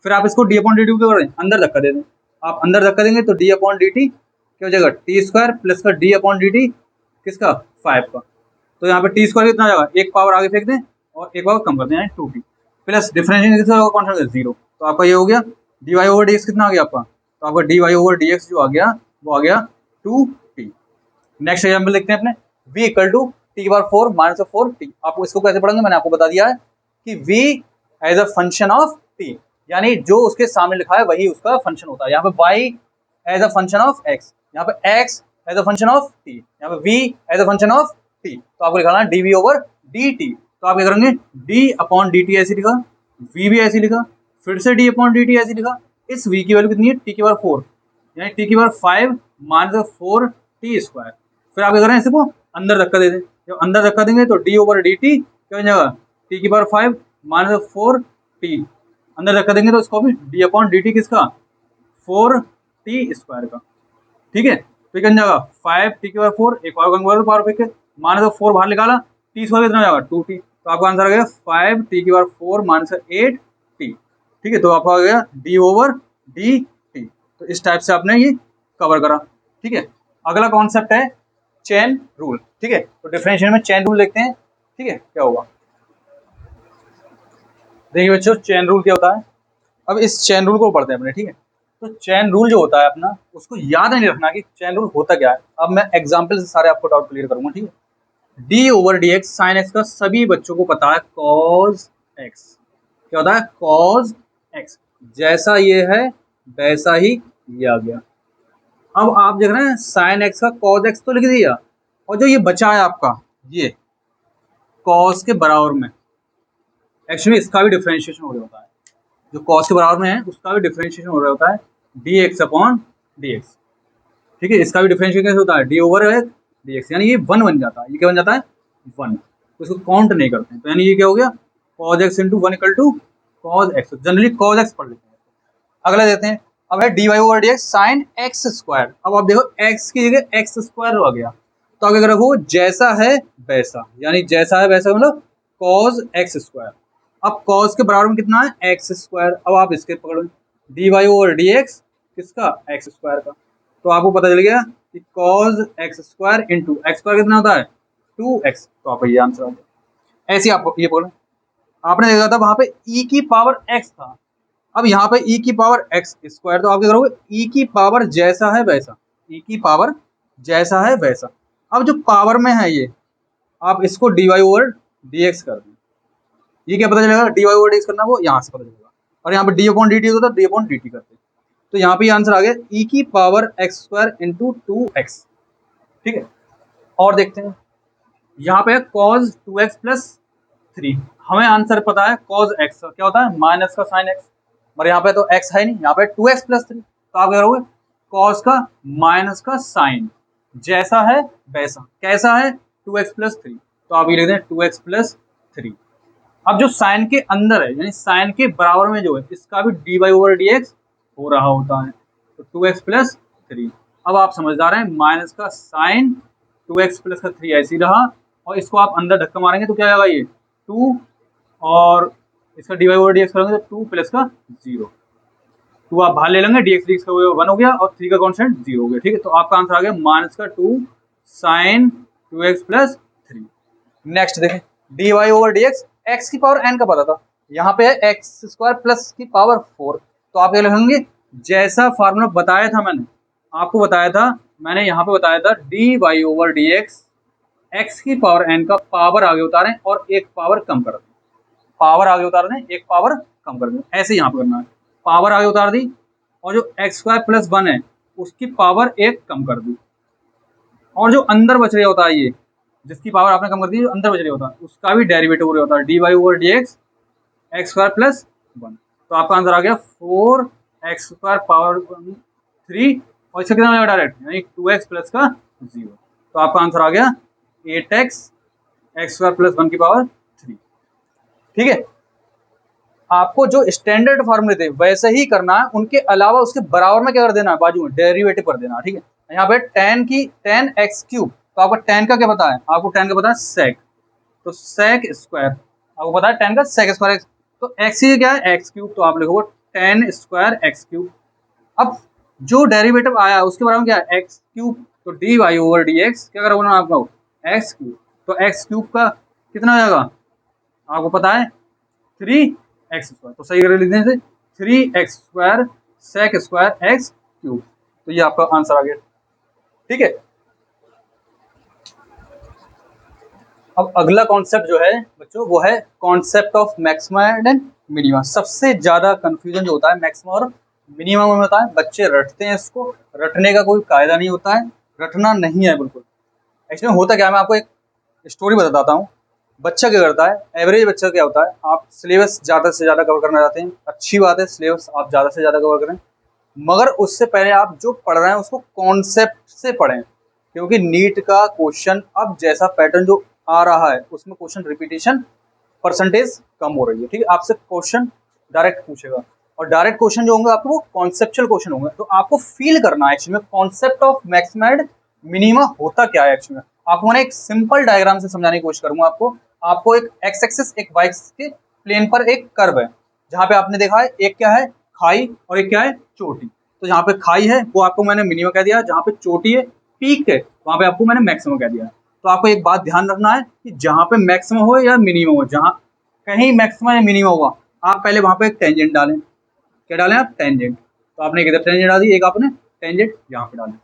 फिर आप इसको डी अपॉन डी टी क्या करें, अंदर धक्का दे दें, आप अंदर धक्का देंगे तो डी अपॉन डी टी क्या हो जाएगा टी स्क्वायर प्लस का डी अपॉन डी टी किसका 5 का, तो यहाँ पे टी स्क्वायर कितना आ जाएगा, एक पावर आगे फेंक दें और एक पावर कम कर दें, यानी 2t, प्लस डिफरेंशिएशन कितना होगा कांस्टेंट 0, तो आपका ये हो गया D Y over D x कितना आ गया आपका, तो आपका d Y over D x जो आ गया वो आ गया 2t। नेक्स्ट एग्जाम्पल देखते हैं अपने, v इक्वल टू टी बार 4 माइनस 4t। आपको इसको कैसे पढ़ेंगे, मैंने आपको बता दिया है कि v as a function of t, यानी जो उसके सामने लिखा है वही उसका फंक्शन होता है। यहाँ पे y as a function of x, यहाँ पे x as a function of t, यहाँ पे v as a function of t, तो आपको लिखाना है dv ओवर dt। तो आप क्या करेंगे, d अपॉन dt ऐसे लिखा, v भी ऐसे लिखा, फिर से d अपॉन dt ऐसे लिखा, इस v की वैल्यू कितनी है t की पावर 4, यानी t की पावर 5 माइनस 4t स्क्वायर, फिर आप क्या करें इसको अंदर धक्का दे दें, जब अंदर धक्का देंगे तो डी ओवर डी टी क्या हो जाएगा टी की पावर 5 माइनस 4t, अंदर धक्का देंगे तो इसको भी डी अपॉन डी टी किसका 4t स्क्वायर का, ठीक है। तो क्या जाएगा 5t की पावर 4, एक पावर फेंक के माइनस 4 बाहर निकाला, टी स्क्वायर कितना हो जाएगा 2t, तो आपका आंसर आ गया 5t की पावर 4 माइनस 8t, ठीक है। तो आपका आ गया डी ओवर डी टी। तो इस टाइप से आपने ये कवर करा, ठीक है। अगला कॉन्सेप्ट है चेन रूल, ठीक है। तो डिफरेंशिएशन में चेन रूल देखते हैं, ठीक है क्या होगा। देखिए बच्चों चेन रूल क्या होता है, अब इस चेन रूल को पढ़ते हैं अपने, ठीक है। तो चेन रूल जो होता है अपना, उसको याद नहीं रखना कि चेन रूल होता क्या है। अब मैं एग्जांपल से सारे आपको डाउट क्लियर करूंगा, ठीक है। D over D x sine x का सभी बच्चों को पता है कॉज एक्स क्या होता है, कॉज एक्स जैसा ये है वैसा ही ये आ गया। अब आप देख रहे हैं साइन एक्स का कॉज एक्स तो लिख दिया, और जो ये बचा है आपका ये कॉस के बराबर में, एक्चुअली इसका भी डिफरेंशिएशन हो रहा होता है, जो कॉस के बराबर में है उसका भी डिफरेंशिएशन हो रहा होता है D x upon d x, ठीक है। इसका भी डिफरेंशिएशन कैसे होता है डी ओवर डी एक्स, यानी ये 1 बन जाता है, ये क्या बन जाता है 1, तो इसको काउंट नहीं करते हैं, तो यानी ये क्या हो गया cos x into 1 equal to cos x, generally cos x पढ़ लेते हैं। अगला देते हैं, अब है D Y over D x sine x square. अब आप देखो एक्स की जगह एक्स स्क्वायर आ गया, तो आगे रखो जैसा है वैसा, यानी जैसा है वैसा मतलब कॉज एक्स स्क्वायर। अब कॉज के बराबर में कितना है एक्स स्क्वायर, अब आप इसके पकड़ो d Y over D x किसका एक्स स्क्वायर का, तो आपको पता चल गया कि cos x square into x square कितना होता है 2x, तो आपका ये आंसर आ गया। ऐसे आप ये पकड़ो, आपने देखा था वहां पे e की पावर x था, अब यहाँ पे e की पावर x स्क्वायर, तो आप क्या करोगे e की पावर जैसा है वैसा, e की पावर जैसा है वैसा। अब जो पावर में है ये आप इसको dy ओवर dx कर दें, ये क्या पता चलेगा dy ओवर dx करना वो यहाँ से पता चलेगा, और यहाँ पे d अपॉन dt होता है d अपॉन dt करते, तो यहाँ पे आंसर आ गया e की power x square into 2x, ठीक है। और देखते हैं यहाँ पे cos 2x प्लस 3, हमें आंसर पता है cos x क्या होता है माइनस का साइन x, मगर यहाँ पे तो x है नहीं, यहाँ पे 2x प्लस 3, तो आप क्या करोगे cos का माइनस का साइन जैसा है वैसा, कैसा है 2x प्लस 3, तो आप ये लिख दें 2x प्लस 3। अब जो साइन के अंदर है यानी साइन के बराबर में जो है इसका भी d Y over D x हो रहा होता है, तो 2x प्लस 3। अब आप समझदार हैं, माइनस का साइन 2x प्लस का 3 ऐसे ही रहा, और इसको आप अंदर धक्का मारेंगे तो क्या आएगा ये 2, और इसका डिवाइड ओवर dx करेंगे तो 2 प्लस का 0, 2 आप बाहर ले लेंगे, dx dx का 1 हो गया और 3 का कॉन्स्टेंट 0 हो गया। ठीक है, तो आपका आंसर आ गया माइनस का 2 साइन 2x प्लस 3। नेक्स्ट देखें, dy ओवर dx, x की पावर n का पता था, यहाँ पे है x स्क्वायर प्लस की पावर 4, तो आप क्या लिखेंगे, जैसा फार्मूला बताया था मैंने आपको बताया था, मैंने यहाँ पे बताया था dy ओवर dx, x की पावर n का पावर आगे उतारें और एक पावर कम कर दें, पावर आगे उतार दें एक पावर कम कर दें, ऐसे यहाँ पे करना है, पावर आगे उतार दी और जो एक्स स्क्वायर प्लस 1 है उसकी पावर एक कम कर दी, और जो अंदर बच रहा होता है ये जिसकी पावर आपने कम कर दी, जो अंदर बच रहा होता है उसका भी डेरिवेटिव हो रहा होता है dy over dx x square plus 1, तो आपका आंसर आ गया 4 एक्स स्क्वायर पावर 3, और इसका कितना हो जाएगा डायरेक्ट, यानी 2x प्लस का 0, तो आपका आंसर आ गया 8x एक्स स्क्वायर प्लस 1 की पावर 3। ठीक है, आपको जो स्टैंडर्ड फार्मूले थे वैसे ही करना है, उनके अलावा उसके बराबर में क्या कर देना है, बाजू में डेरिवेटिव कर देना है। ठीक है, यहाँ पे tan x क्यूब, तो आपको tan का क्या पता है, आपको tan का पता है sec, तो sec स्क्वायर, आपको पता है tan का sec स्क्वायर, तो x ही क्या है x क्यूब, तो आप लिखोगे tan स्क्वायर x क्यूब। अब जो डेरिवेटिव आया उसके बराबर में क्या है x क्यूब, तो dy ओवर dx क्या करोगे ना आपको x क्यूब, तो x क्यूब का कितना हो जाएगा आपको पता है 3x स्क्वायर, तो सही कर लेते हैं 3x square sec square x क्यूब, तो ये आपका आंसर आ गया। ठीक है, अब अगला कॉन्सेप्ट जो है बच्चों वो है concept of maxima and minima. सबसे ज्यादा कंफ्यूजन जो होता है मैक्सिमा और मिनिमा में होता है, बच्चे रटते हैं इसको, रटने का कोई कायदा नहीं होता है, रटना नहीं है बिल्कुल। एक्चुअली होता क्या है, मैं आपको एक स्टोरी बताता हूँ। बच्चा क्या करता है, एवरेज बच्चा क्या होता है, आप सिलेबस ज़्यादा से ज़्यादा कवर करना चाहते हैं, अच्छी बात है, सिलेबस आप ज़्यादा से ज़्यादा कवर करें, मगर उससे पहले आप जो पढ़ रहे हैं उसको कॉन्सेप्ट से पढ़ें, क्योंकि नीट का क्वेश्चन अब जैसा पैटर्न जो आ रहा है उसमें क्वेश्चन रिपीटेशन परसेंटेज कम हो रही है। ठीक है, आपसे क्वेश्चन डायरेक्ट पूछेगा, और डायरेक्ट क्वेश्चन जो होंगे आपको वो कॉन्सेप्चुअल क्वेश्चन होंगे, तो आपको फील करना है एक्चुअली में concept of maxima and minima होता क्या है। एक्चुअली में आपको मैंने एक सिंपल डायग्राम से समझाने की कोशिश करूंगा आपको एक एक्स एक्सिस एक वाई के प्लेन पर एक कर्व है, जहां पे आपने देखा है एक क्या है खाई और एक क्या है चोटी, तो जहां पे खाई है वो आपको मैंने मिनिमम कह दिया, जहां पे चोटी है पीक है वहां पे आपको मैंने मैक्सिमम कह दिया। तो आपको एक बात ध्यान रखना है कि जहां पे मैक्सिमम हो या मिनिमम हो, जहां कहीं मैक्सिमम या मिनिमम होगा आप पहले वहां पे एक टेंजेंट डालें, क्या डालें आप टेंजेंट, तो आपने एक इधर टेंजेंट डाल दी, एक आपने टेंजेंट यहाँ पे डालें,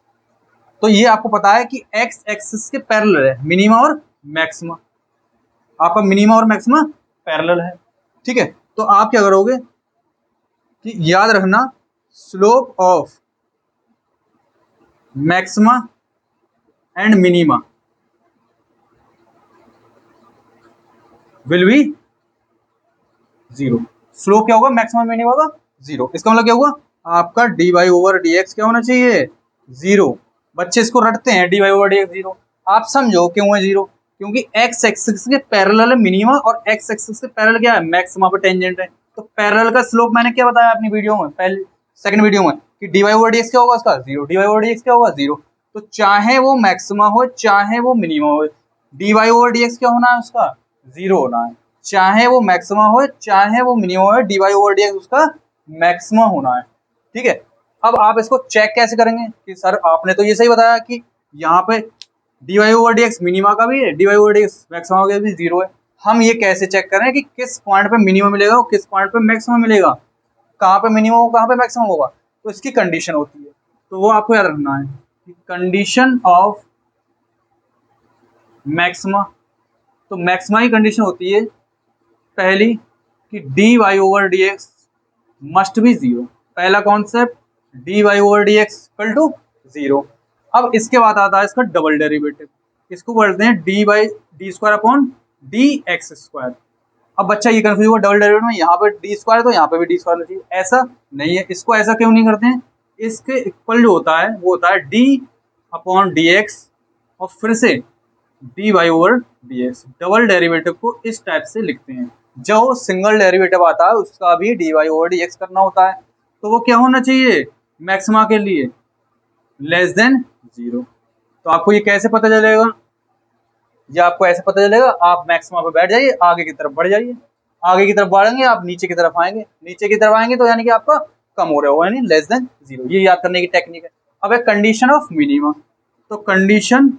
तो ये आपको पता है कि एक्स एक्सिस के पैरेलल है मिनिमा और मैक्सिमा, आपका मिनिमा और मैक्सिमा पैरेलल है। ठीक है, तो आप क्या करोगे कि याद रखना slope of maxima and minima will be 0। Slope क्या होगा मैक्सिमम मिनिमा का 0, इसका मतलब क्या हुआ आपका dy ओवर dx क्या होना चाहिए 0। बच्चे इसको रटते हैं dy ओवर dx 0, आप समझो क्यों है 0, क्योंकि x एक्सिस के पैरेलल है मिनिमा और x एक्सिस के पैरेलल क्या है मैक्सिमा पे टेंजेंट है, तो पैरेलल का स्लोप मैंने क्या बताया अपनी वीडियो में पहले सेकंड वीडियो में कि dy ओवर dx क्या होगा उसका 0, dy ओवर dx क्या होगा 0, तो चाहे वो मैक्सिमा हो चाहे वो मिनिमा हो dy ओवर dx क्या होना है उसका 0 होना है, चाहे वो मैक्सिमा हो चाहे वो मिनिमम हो dy ओवर dx उसका मैक्सिमा होना है। ठीक है, अब आप इसको चेक कैसे करेंगे कि सर आपने तो ये सही बताया कि यहाँ पे dy ओवर dx मिनिमा का भी है dy ओवर dx मैक्सिमा का भी 0 है, हम ये कैसे चेक करें कि किस पॉइंट पे मिनिमम मिलेगा और किस पॉइंट पे मैक्सिमम मिलेगा, कहाँ पे मिनिमम होगा कहाँ पे मैक्सिमम होगा, तो इसकी कंडीशन होती है, तो वो आपको याद रखना है कि कंडीशन ऑफ मैक्सिमा, तो मैक्सिमा की कंडीशन होती है पहली कि dy over dx must be 0, पहला concept dy over dx equal to 0। अब इसके बाद आता है इसका डबल डेरिवेटिव, इसको बोलते हैं D by D square upon d x square. अब बच्चा ये कंफ्यूज हुआ डबल डेरिवेटिव में यहाँ पे डी स्क्वायर तो यहाँ पे भी डी स्क्वायर होना चाहिए, ऐसा नहीं है, इसको ऐसा क्यों नहीं करते हैं, इसके इक्वल जो होता है वो होता है डी अपॉन डी एक्स और फिर से d Y over D x, double derivative को इस टाइप से लिखते हैं। जो सिंगल डेरिवेटिव आता है उसका भी d Y over D x करना होता है, तो वो क्या होना चाहिए मैक्सिमा के लिए लेस देन 0। तो आपको ये कैसे पता चलेगा? ये आपको ऐसे पता चलेगा, आप मैक्सिमा पे बैठ जाइए, आगे की तरफ बढ़ जाइए, आगे की तरफ बढ़ेंगे आप नीचे की तरफ आएंगे, नीचे की तरफ आएंगे तो यानी कि आपका कम हो रहा होगा, यानी लेस देन 0। ये याद करने की टेक्निक है। अब एक कंडीशन ऑफ मिनिमा, तो कंडीशन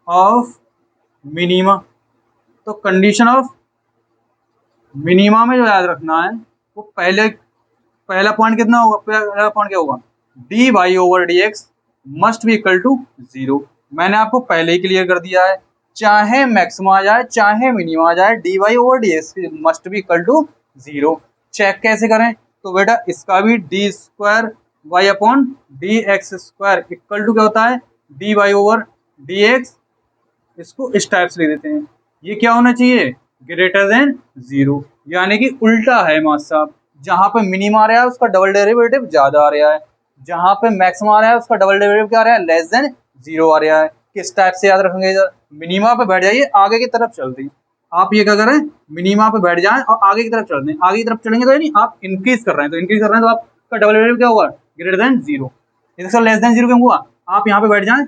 ऑफ मिनिमा, तो कंडीशन ऑफ मिनिमा में जो याद रखना है वो पहला पॉइंट कितना होगा? पहला पॉइंट क्या होगा? D Y over D x must be equal to 0। मैंने आपको पहले ही क्लियर कर दिया है, चाहे मैक्सिमा आ जाए चाहे मिनिमा आ जाए, d Y over D x must be equal to 0। Check कैसे करें? तो बेटा इसका भी d square y upon d x square equal to क्या होता है? D Y over D x. इसको इस टाइप से लिख देते हैं, ये क्या होना चाहिए? ग्रेटर देन 0, यानी कि उल्टा है मास्टर साहब। जहां पे मिनिमा आ रहा है उसका डबल डेरिवेटिव ज्यादा आ रहा है, जहां पे मैक्सिमा आ रहा है उसका डबल डेरिवेटिव क्या आ रहा है? लेस देन 0 आ रहा है। किस टाइप से याद रखेंगे इधर? मिनिमा पे बैठ जाइए, आगे की तरफ चलते हैं। आप ये क्या करें? मिनिमा पे बैठ जाएं और आगे की तरफ चलते हैं। आगे की तरफ चलेंगे तो यानी आप इंक्रीज कर रहे हैं, तो इंक्रीज कर रहे हैं तो आपका डबल डेरिवेटिव क्या होगा? Greater than 0। इसका लेस देन 0 क्यों हुआ? आप यहाँ पे बैठ जाएं,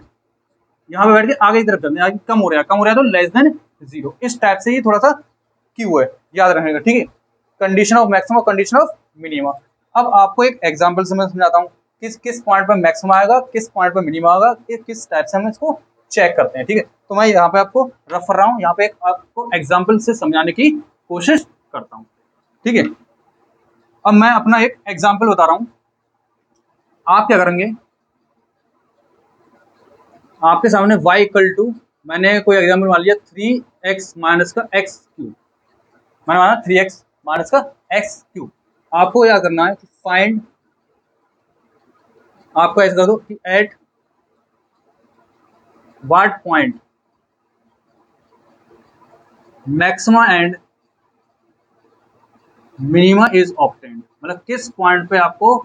यहाँ पे बैठ के आगे की तरफ चलते हैं, कम हो रहा है, कम हो रहा है तो लेस देन 0। इस टाइप से ही थोड़ा सा क्यू है, याद रखने का, ठीक है? Condition of maximum, condition of minima. अब आपको एक एग्जांपल से मैं समझाता हूँ किस किस पॉइंट पर मैक्सिमम आएगा, किस पॉइंट पर मिनिमा आएगा, किस टाइप से हम इसको चेक करते हैं, ठीक है? तो मैं यहाँ पे आपको रफ कर रहा हूँ, यहाँ पे आपको एग्जाम्पल से समझाने की कोशिश करता हूँ, ठीक है? अब मैं अपना एक एग्जाम्पल बता रहा हूँ। आप क्या करेंगे? आपके सामने y इक्वल टू, मैंने कोई एग्जाम्पल मान लिया 3x माइनस का एक्स क्यूब, मैंने माना 3x माइनस का एक्स क्यूब। आपको क्या करना है कि फाइंड, आपको ऐसा कर दो कि at what point maxima and minima is obtained, मतलब किस पॉइंट पे आपको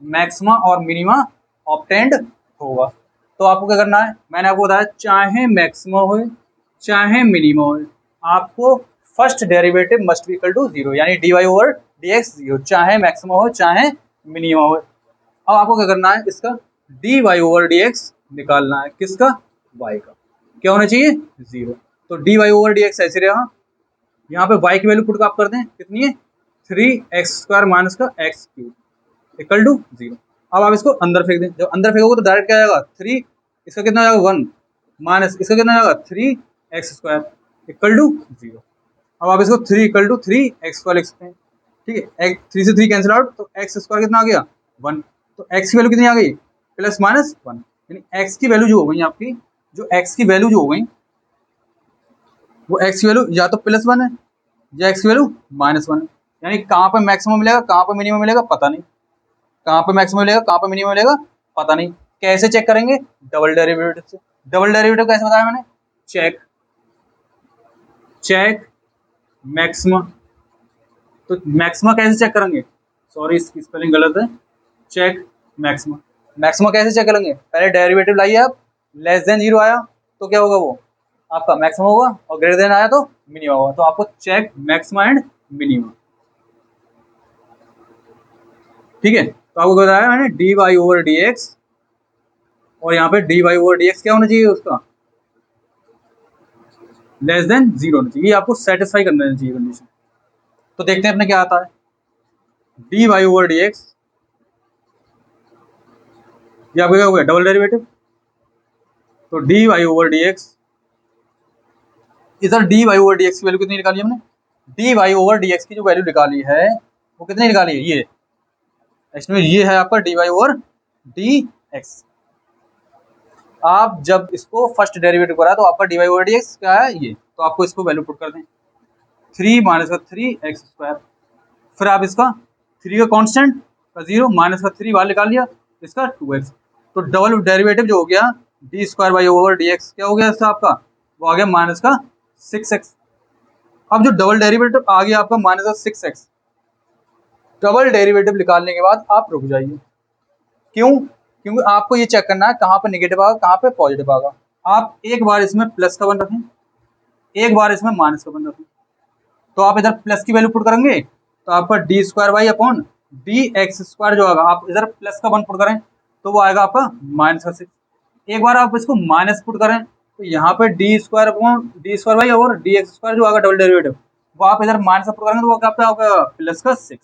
मैक्सिमा और मिनिमा ऑब्टेन्ड होगा। तो आपको क्या करना है? मैंने आपको बताया चाहे मैक्सिमा हो चाहे मिनिमा हो, आपको first derivative must be equal to 0, यानी d Y over D x 0, चाहे मैक्सिमा हो चाहे मिनिमा हो। अब आपको क्या करना है? इसका d Y over D x निकालना है, किसका? वाई का। क्या होना चाहिए? 0। तो D Y over D x ऐसे रहा, यहाँ पे y की वैल्यू पुट आप करते हैं, कितनी है? 3x स्क्वायर माइनस का एक्स क्यूब इक्वल टू 0। अब आप इसको अंदर फेंक दें, जब अंदर फेंकोगे तो डायरेक्ट क्या आएगा? 3, इसका कितना आएगा? 1 माइनस इसका कितना आएगा? 3x square equal to 0। अब आप इसको 3 इक्वल टू 3x स्क्वायर लिख सकते हैं, ठीक है? 3 से 3 कैंसिल आउट, तो x स्क्वायर कितना आ गया? 1। तो x की वैल्यू कितनी आ गई? प्लस माइनस 1, यानी x की वैल्यू जो हो गई आपकी, जो x की वैल्यू जो हो गई वो x की वैल्यू या तो प्लस 1 है या x की वैल्यू माइनस 1 है। यानी कहाँ पे मैक्सिमम मिलेगा, कहाँ पे मिनिमम मिलेगा, पता नहीं। कहाँ पे मैक्सिमम मिलेगा, कहाँ पे मिनिमम मिलेगा, पता नहीं। कैसे चेक करेंगे? डबल डेरिवेटिव से। डबल डेरिवेटिव कैसे बताया मैंने? Check maxima. तो मैक्सिमा कैसे चेक करेंगे? सॉरी इसकी स्पेलिंग गलत है, चेक मैक्सिमा। मैक्सिमा कैसे चेक करेंगे? पहले डेरिवेटिव लाइए आप, लेस देन 0 आया तो क्या होगा? वो आपका मैक्सिमम होगा, और ग्रेटर देन आया तो मिनिमम होगा। तो आपको चेक मैक्सिमा एंड मिनिमम, ठीक है? तो आपको बताया मैंने d Y over D x, और यहाँ पे d Y over D x क्या होना चाहिए? उसका लेस देन 0 होना चाहिए। ये आपको सेटिस्फाई करना चाहिए कंडीशन। तो देखते हैं अपने क्या आता है। D Y over D x, ये आपका क्या हो गया? Double derivative. तो D Y over D X, इधर D Y over D X की वैल्यू कितनी निकाली हमने? D Y over D X की जो वैल्यू निकाली है वो कितनी निकाली है? ये इसमें ये है आपका d Y over D x. आप जब इसको फर्स्ट डेरिवेटिव करा तो आपका d Y over D x क्या है? ये। तो आपको इसको वैल्यू पुट कर दें, 3 माइनस का 3x स्क्वायर, फिर आप इसका 3 का कांस्टेंट का 0 माइनस का 3 बाहर निकाल लिया, इसका 2x। तो डबल डेरिवेटिव जो हो गया D square by over D x, क्या हो गया इसका? आपका वो आ गया माइनस का 6x। अब जो डबल डेरिवेटिव आ गया आपका माइनस का 6x, डबल डेरिवेटिव निकालने के बाद आप रुक जाइए। क्यों? क्योंकि आपको ये चेक करना है कहाँ पे नेगेटिव आएगा, कहाँ पे पॉजिटिव आएगा। आप एक बार इसमें प्लस का वन रखें, एक बार इसमें माइनस का वन रखें। तो आप इधर प्लस की वैल्यू पुट करेंगे तो आपका D square by upon d x square जो आएगा, आप इधर प्लस का वन पुट करें तो वो आएगा आपका -6। एक बार आप इसको माइनस पुट करें तो यहाँ पे d² और dx² जो आएगा डबल डेरिवेटिव, वो आप इधर माइनस पुट करेंगे तो वो क्या आपका प्लस का 6।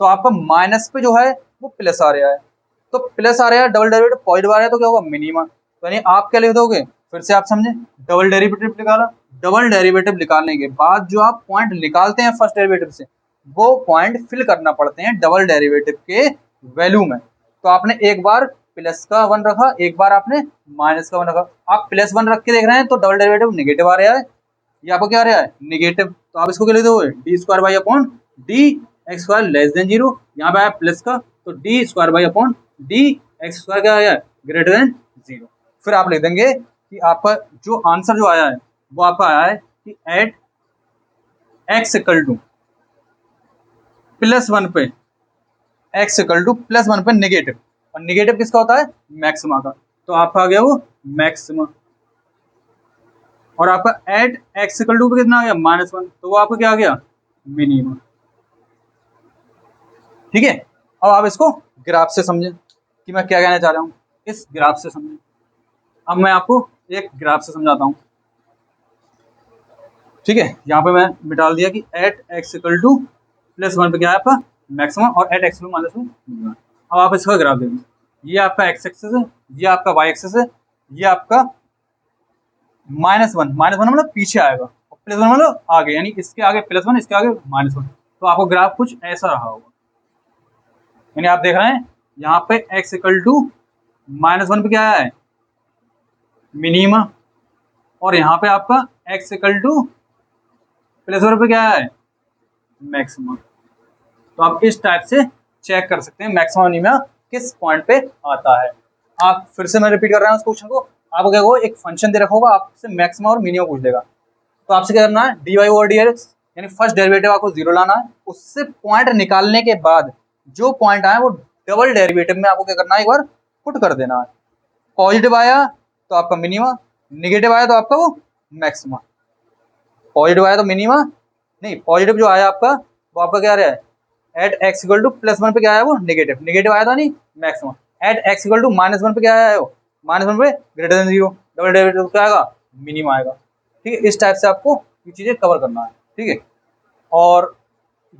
तो आपका माइनस पे जो है वो प्लस आ रहा है, तो प्लस आ रहा है, डबल डेरिवेटिव पॉजिटिव आ रहा है, तो क्या होगा मिनिमा। तो यानी आप क्या लिख दोगे, फिर से आप समझे, डबल डेरिवेटिव निकाला, डबल डेरिवेटिव निकालने के बाद जो आप पॉइंट निकालते हैं फर्स्ट डेरिवेटिव से, वो पॉइंट फिल करना पड़ते हैं डबल डेरिवेटिव के वैल्यू में। तो आपने एक बार प्लस का 1 रखा, एक बार आपने माइनस का 1 रखा। आप +1 रख के देख रहे हैं तो डबल डेरिवेटिव नेगेटिव आ रहा है, ये आपको क्या आ रहा है नेगेटिव। तो आप इसको क्या लिख दोगे, d² लेस देन 0, यहाँ पे आया प्लस का, तो d² क्या आया ग्रेटर देन 0। फिर आप लिख देंगे कि आपका जो आंसर जो आया है वो आपका आया है कि एट x इक्वल टू +1 पे +1 पे नेगेटिव, और नेगेटिव किसका होता है मैक्सिमा का, तो आपका आ गया वो मैक्सिमा। और आपका एट x इक्वल टू पे कितना आ गया -1, तो वो आपका क्या आ गया मिनिमम। ठीक है, अब आप इसको ग्राफ से समझें कि मैं क्या कहना चाह रहा हूँ, इस ग्राफ से समझें। अब मैं आपको एक ग्राफ से समझाता हूँ। ठीक है, यहाँ पे मैं मिटाल दिया कि एट x इक्वल टू +1 पे क्या है आपका मैक्सिमम, और एट x -1। अब आप इसका ग्राफ देखें, ये आपका x एक्सिस है, ये आपका y एक्सिस है, ये आपका -1 मतलब पीछे आएगा, और +1 मतलब आगे, यानी इसके आगे +1 इसके आगे -1। तो आपको ग्राफ कुछ ऐसा रहा होगा, यानी आप देख रहे हैं यहाँ पे x इक्वल टू -1 पे क्या है मिनिमा, और यहाँ पे आपका x इक्वल टू +1 पे क्या है मैक्सिमम। तो आप इस टाइप से चेक कर सकते हैं मैक्सिमम मिनिमा किस पॉइंट पे आता है। आप फिर से मैं रिपीट कर रहा हूँ उस क्वेश्चन को, आपको क्या होगा, एक फंक्शन दे रखा होगा, आपसे मैक्सिमम और मिनिमम पूछ लेगा, तो आपसे क्या करना है dy/dx, यानी फर्स्ट डेरिवेटिव आपको 0 लाना है, उससे पॉइंट निकालने के बाद जो पॉइंट आए वो डबल डेरिवेटिव में आपको क्या करना है एक बार पुट कर देना है। पॉजिटिव आया तो आपका मिनिमा, निगेटिव आया तो आपका वो मैक्सिमा। पॉजिटिव आया तो मिनिमा नहीं, पॉजिटिव जो आया आपका वो आपका क्या रहा है एट x इक्वल टू +1 पे क्या आया वो नेगेटिव, नेगेटिव आया था नहीं maximum. At x equal to -1 पे क्या आया वो -1 पे ग्रेटर देन 0, डबल डेरिवेटिव क्या आएगा मिनिमम आएगा। ठीक है, इस टाइप से आपको ये चीज़ें कवर करना है। ठीक है, और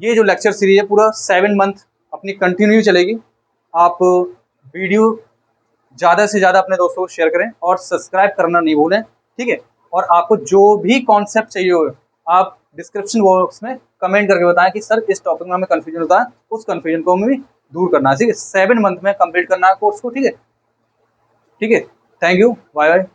ये जो लेक्चर सीरीज है पूरा 7 मंथ अपनी कंटिन्यू चलेगी। आप वीडियो ज़्यादा से ज़्यादा अपने दोस्तों को शेयर करें और सब्सक्राइब करना नहीं भूलें। ठीक है, और आपको जो भी कॉन्सेप्ट चाहिए हो आप डिस्क्रिप्शन बॉक्स में कमेंट करके बताएं कि सर इस टॉपिक में हमें कन्फ्यूजन होता है, उस कन्फ्यूजन को हमें भी दूर करना है। ठीक है, 7 मंथ में कंप्लीट करना है कोर्स को। ठीक है, थैंक यू, बाय बाय।